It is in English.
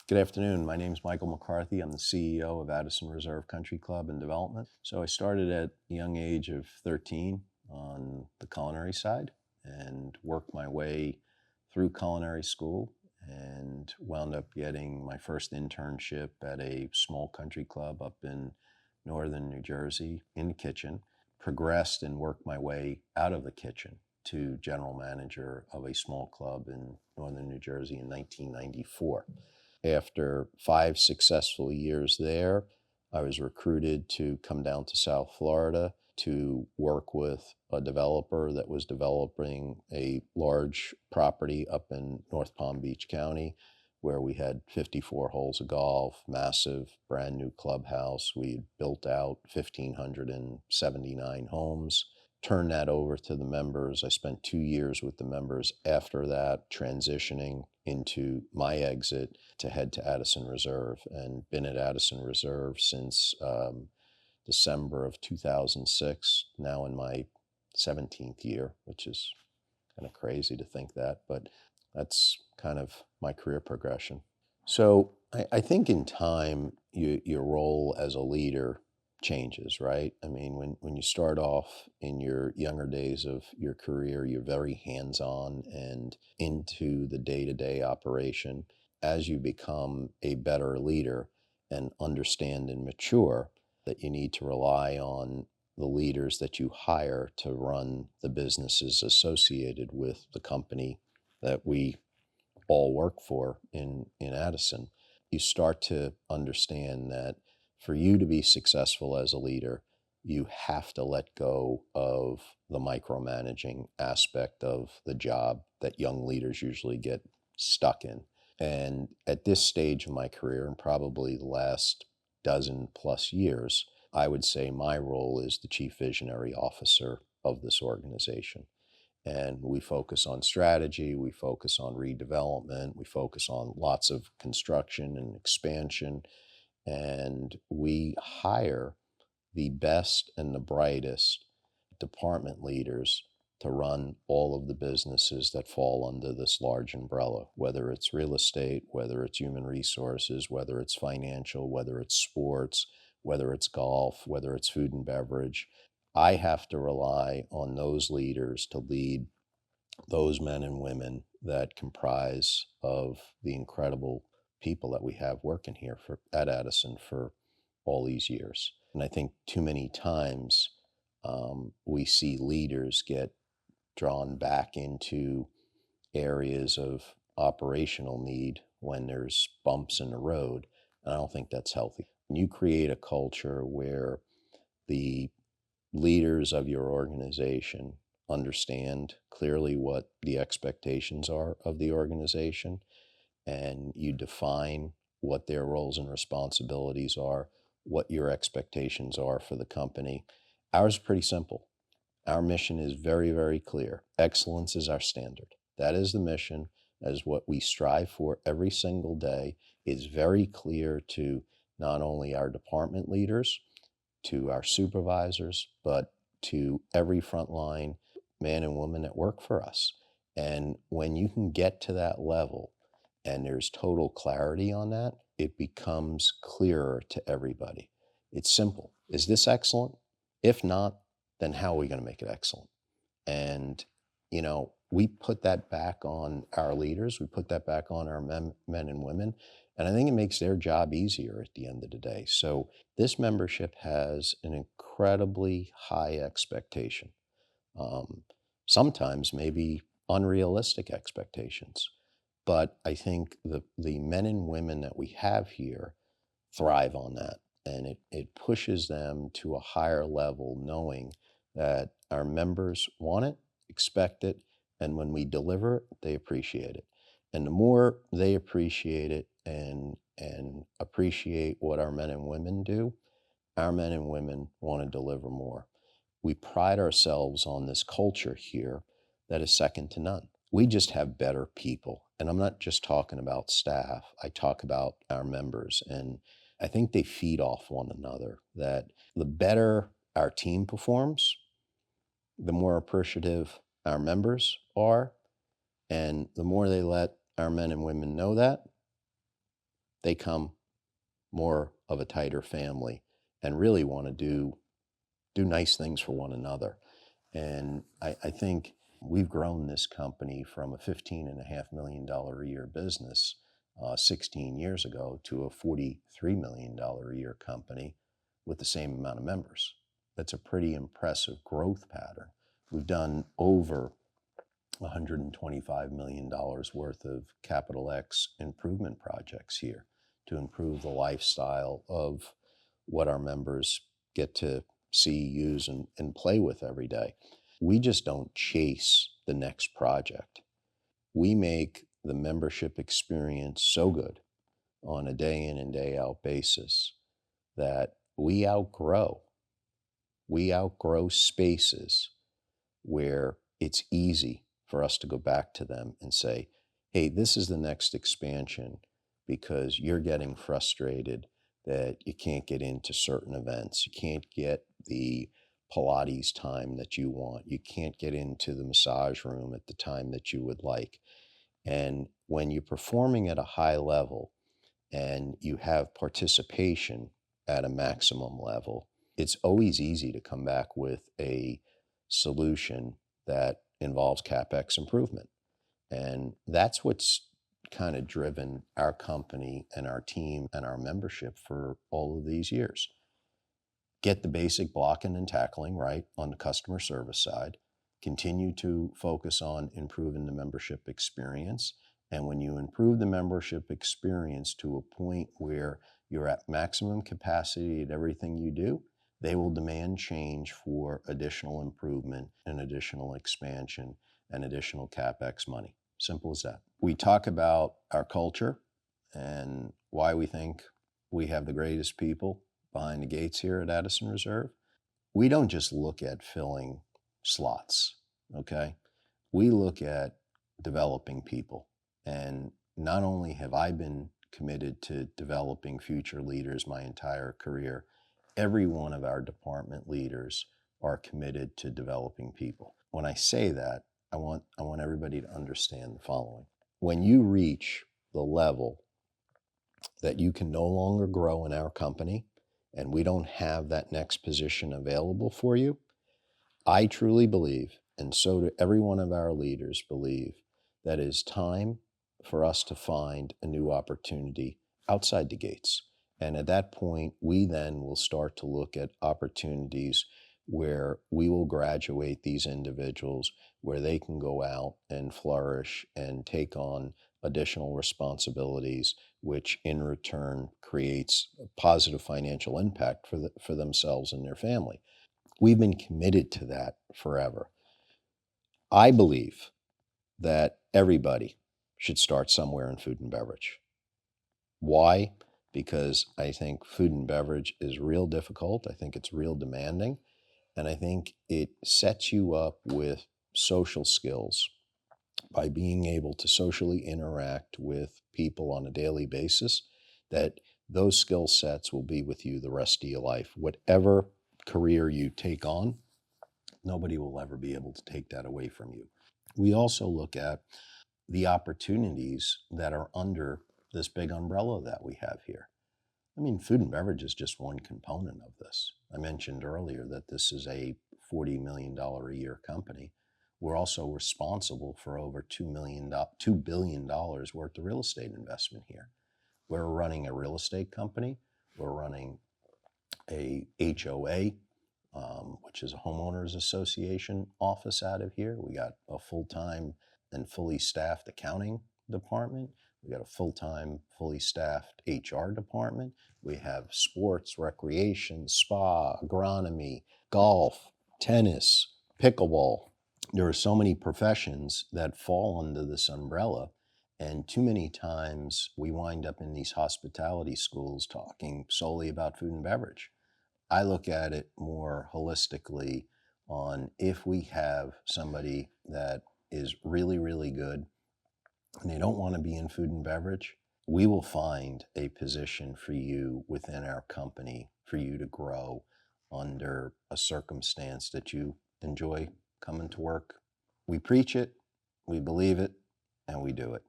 Good afternoon. My name is Michael McCarthy. I'm the CEO of Addison Reserve Country Club and Development. So I started at a young age of 13 on the culinary side and worked my way through culinary school and wound up getting my first internship at a small country club up in northern New Jersey in the kitchen. Progressed and worked my way out of the kitchen to general manager of a small club in northern New Jersey in 1994. After 5 successful years there, I was recruited to come down to South Florida to work with a developer that was developing a large property up in North Palm Beach County where we had 54 holes of golf, massive brand new clubhouse. We had built out 1,579 homes, turned that over to the members. I spent 2 years with the members after that, transitioning into my exit to head to Addison Reserve, and been at Addison Reserve since December of 2006, now in my 17th year, which is kind of crazy to think that, but that's kind of my career progression. So I think in time, your role as a leader changes, right? I mean, when you start off in your younger days of your career, you're very hands-on and into the day-to-day operation. As you become a better leader and understand and mature, that you need to rely on the leaders that you hire to run the businesses associated with the company that we all work for in Addison. You start to understand that for you to be successful as a leader, you have to let go of the micromanaging aspect of the job that young leaders usually get stuck in. And at this stage of my career, and probably the last dozen plus years, I would say my role is the chief visionary officer of this organization. And we focus on strategy, we focus on redevelopment, we focus on lots of construction and expansion, and we hire the best and the brightest department leaders to run all of the businesses that fall under this large umbrella, whether it's real estate, whether it's human resources, whether it's financial, whether it's sports, whether it's golf, whether it's food and beverage. I have to rely on those leaders to lead those men and women that comprise of the incredible people that we have working here at Addison for all these years. And I think too many times we see leaders get drawn back into areas of operational need when there's bumps in the road. And I don't think that's healthy. When you create a culture where the leaders of your organization understand clearly what the expectations are of the organization, and you define what their roles and responsibilities are, what your expectations are for the company. Ours is pretty simple. Our mission is very, very clear. Excellence is our standard. That is the mission, as what we strive for every single day. Is very clear to not only our department leaders, to our supervisors, but to every frontline man and woman that work for us. And when you can get to that level and there's total clarity on that, it becomes clearer to everybody. It's simple. Is this excellent? If not, then how are we going to make it excellent? And, we put that back on our leaders. We put that back on our men and women. And I think it makes their job easier at the end of the day. So this membership has an incredibly high expectation. Sometimes maybe unrealistic expectations. But I think the men and women that we have here thrive on that. And it pushes them to a higher level, knowing that our members want it, expect it, and when we deliver it, they appreciate it. And the more they appreciate it and appreciate what our men and women do, our men and women want to deliver more. We pride ourselves on this culture here that is second to none. We just have better people. And I'm not just talking about staff, I talk about our members. And I think they feed off one another, that the better our team performs, the more appreciative our members are. And the more they let our men and women know that, they come more of a tighter family and really want to do nice things for one another. And I think we've grown this company from a $15.5 million a year business 16 years ago to a $43 million a year company with the same amount of members. That's a pretty impressive growth pattern. We've done over $125 million worth of capital X improvement projects here to improve the lifestyle of what our members get to see, use, and play with every day. We just don't chase the next project. We make the membership experience so good on a day in and day out basis that we outgrow spaces where it's easy for us to go back to them and say, hey, this is the next expansion because you're getting frustrated that you can't get into certain events. You can't get the Pilates time that you want. You can't get into the massage room at the time that you would like. And when you're performing at a high level and you have participation at a maximum level, it's always easy to come back with a solution that involves CapEx improvement. And that's what's kind of driven our company and our team and our membership for all of these years. Get the basic blocking and tackling right on the customer service side, continue to focus on improving the membership experience. And when you improve the membership experience to a point where you're at maximum capacity at everything you do, they will demand change for additional improvement and additional expansion and additional CapEx money. Simple as that. We talk about our culture and why we think we have the greatest people behind the gates here at Addison Reserve. We don't just look at filling slots, okay? We look at developing people. And not only have I been committed to developing future leaders my entire career, every one of our department leaders are committed to developing people. When I say that, I want everybody to understand the following. When you reach the level that you can no longer grow in our company and we don't have that next position available for you, I truly believe, and so do every one of our leaders believe, that it is time for us to find a new opportunity outside the gates. And at that point, we then will start to look at opportunities where we will graduate these individuals, where they can go out and flourish and take on additional responsibilities, which in return creates a positive financial impact for themselves and their family. We've been committed to that forever. I believe that everybody should start somewhere in food and beverage. Why? Because I think food and beverage is real difficult. I think it's real demanding. And I think it sets you up with social skills by being able to socially interact with people on a daily basis, that those skill sets will be with you the rest of your life. Whatever career you take on, nobody will ever be able to take that away from you. We also look at the opportunities that are under this big umbrella that we have here. I mean, food and beverage is just one component of this. I mentioned earlier that this is a $40 million a year company. We're also responsible for over $2 billion worth of real estate investment here. We're running a real estate company. We're running a HOA, which is a homeowners association office out of here. We got a full-time and fully staffed accounting department. We got a full-time, fully staffed HR department. We have sports, recreation, spa, agronomy, golf, tennis, pickleball. There are so many professions that fall under this umbrella. And too many times we wind up in these hospitality schools talking solely about food and beverage. I look at it more holistically on if we have somebody that is really, really good and they don't want to be in food and beverage, we will find a position for you within our company for you to grow under a circumstance that you enjoy coming to work. We preach it, we believe it, and we do it.